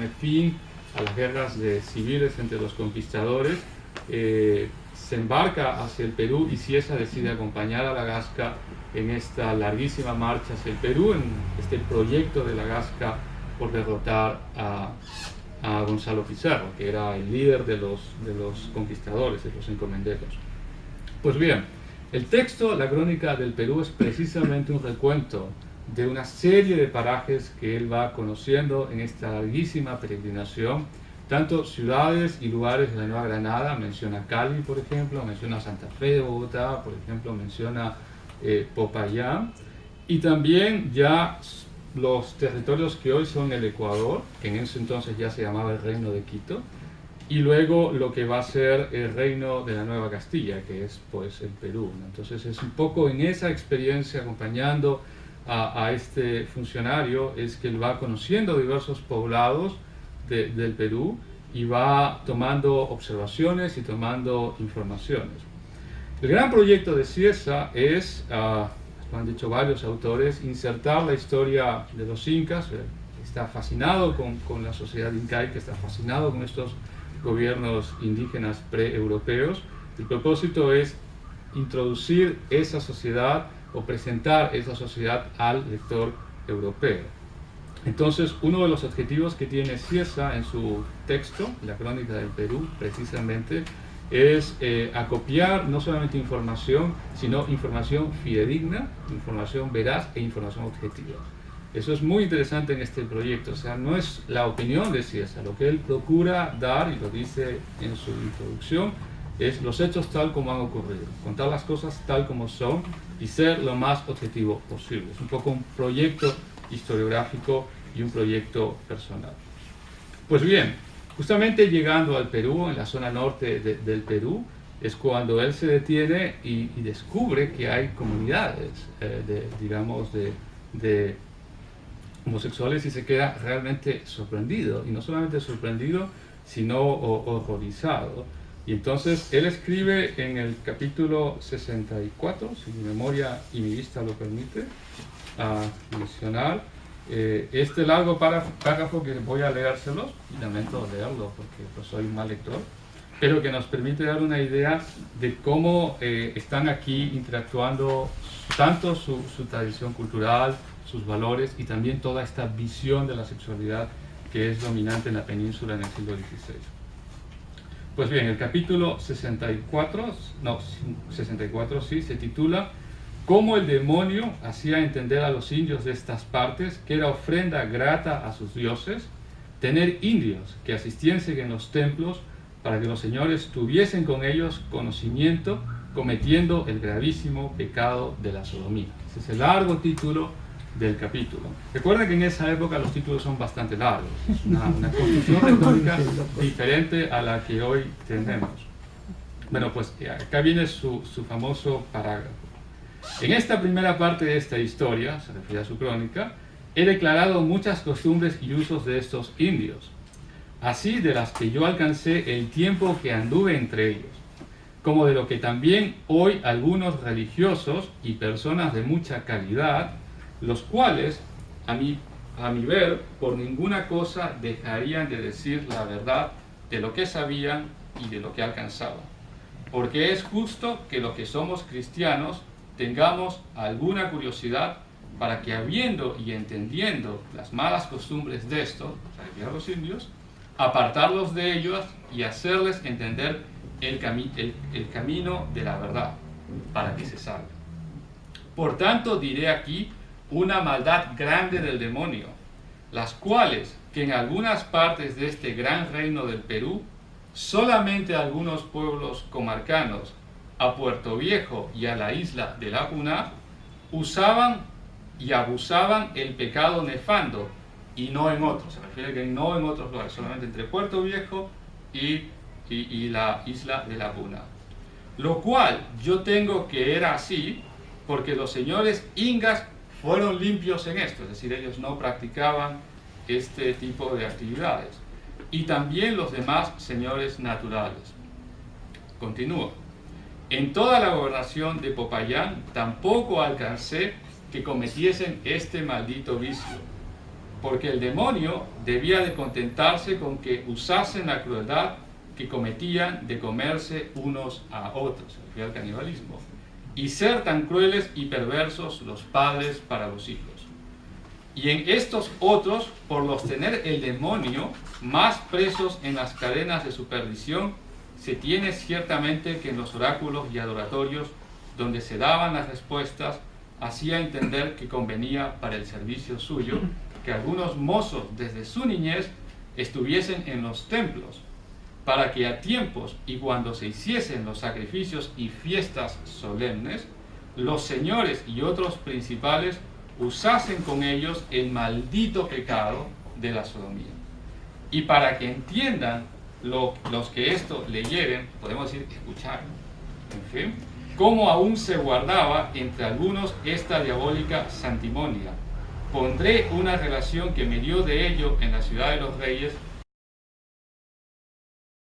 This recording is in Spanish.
pone fin a las guerras civiles entre los conquistadores, se embarca hacia el Perú y Cieza decide acompañar a la Gasca en esta larguísima marcha hacia el Perú, en este proyecto de la Gasca por derrotar a Gonzalo Pizarro, que era el líder de los conquistadores, de los encomenderos. Pues bien, el texto, la Crónica del Perú, es precisamente un recuento de una serie de parajes que él va conociendo en esta larguísima peregrinación, tanto ciudades y lugares de la Nueva Granada, menciona Cali, por ejemplo, menciona Santa Fe de Bogotá, por ejemplo, menciona Popayán, y también ya los territorios que hoy son el Ecuador, que en ese entonces ya se llamaba el Reino de Quito, y luego lo que va a ser el Reino de la Nueva Castilla, que es pues el Perú. Entonces es un poco en esa experiencia, acompañando a este funcionario, es que él va conociendo diversos poblados del Perú y va tomando observaciones y tomando informaciones. El gran proyecto de Cieza es, lo han dicho varios autores, insertar la historia de los incas. Está fascinado con la sociedad incaica, está fascinado con estos gobiernos indígenas pre-europeos. El propósito es introducir esa sociedad o presentar esa sociedad al lector europeo. Entonces, uno de los objetivos que tiene Cieza en su texto, la Crónica del Perú, precisamente, es acopiar no solamente información, sino información fidedigna, información veraz e información objetiva. Eso es muy interesante en este proyecto, o sea, no es la opinión de Cieza, lo que él procura dar, y lo dice en su introducción, es los hechos tal como han ocurrido, contar las cosas tal como son y ser lo más objetivo posible. Es un poco un proyecto historiográfico y un proyecto personal. Pues bien, justamente llegando al Perú, en la zona norte del Perú, es cuando él se detiene y descubre que hay comunidades, de homosexuales, y se queda realmente sorprendido, y no solamente sorprendido, sino horrorizado. Y entonces él escribe en el capítulo 64, si mi memoria y mi vista lo permite, a mencionar este largo párrafo que voy a leérselos, y lamento leerlo porque pues, soy un mal lector, pero que nos permite dar una idea de cómo están aquí interactuando tanto su tradición cultural, sus valores, y también toda esta visión de la sexualidad que es dominante en la península en el siglo XVI. Pues bien, el capítulo 64 se titula «Cómo el demonio hacía entender a los indios de estas partes que era ofrenda grata a sus dioses tener indios que asistiesen en los templos para que los señores tuviesen con ellos conocimiento, cometiendo el gravísimo pecado de la sodomía». Ese es el largo título del capítulo. Recuerden que en esa época los títulos son bastante largos, es una construcción retórica diferente a la que hoy tenemos. Bueno, pues acá viene su famoso parágrafo. En esta primera parte de esta historia, se refiere a su crónica, he declarado muchas costumbres y usos de estos indios, así de las que yo alcancé el tiempo que anduve entre ellos, como de lo que también hoy algunos religiosos y personas de mucha calidad, los cuales, a mi ver, por ninguna cosa dejarían de decir la verdad de lo que sabían y de lo que alcanzaban. Porque es justo que los que somos cristianos tengamos alguna curiosidad para que, habiendo y entendiendo las malas costumbres de estos, o sea, de los indios, apartarlos de ellos y hacerles entender el camino de la verdad, para que se salven. Por tanto, diré aquí una maldad grande del demonio, las cuales, que en algunas partes de este gran reino del Perú, solamente algunos pueblos comarcanos, a Puerto Viejo y a la isla de La Puna, usaban y abusaban el pecado nefando, y no en otros. Se refiere que no en otros lugares, solamente entre Puerto Viejo y la isla de La Puna. Lo cual yo tengo que era así, porque los señores ingas fueron limpios en esto, es decir, ellos no practicaban este tipo de actividades, y también los demás señores naturales. Continúo. En toda la gobernación de Popayán tampoco alcancé que cometiesen este maldito vicio, porque el demonio debía de contentarse con que usasen la crueldad que cometían de comerse unos a otros, se refiere al canibalismo, y ser tan crueles y perversos los padres para los hijos. Y en estos otros, por los tener el demonio más presos en las cadenas de su perdición, se tiene ciertamente que en los oráculos y adoratorios, donde se daban las respuestas, hacía entender que convenía para el servicio suyo que algunos mozos desde su niñez estuviesen en los templos, para que a tiempos y cuando se hiciesen los sacrificios y fiestas solemnes, los señores y otros principales usasen con ellos el maldito pecado de la sodomía. Y para que entiendan los que esto leyeren, podemos decir escucharon, en fin, cómo aún se guardaba entre algunos esta diabólica santimonia. Pondré una relación que me dio de ello en la ciudad de los reyes,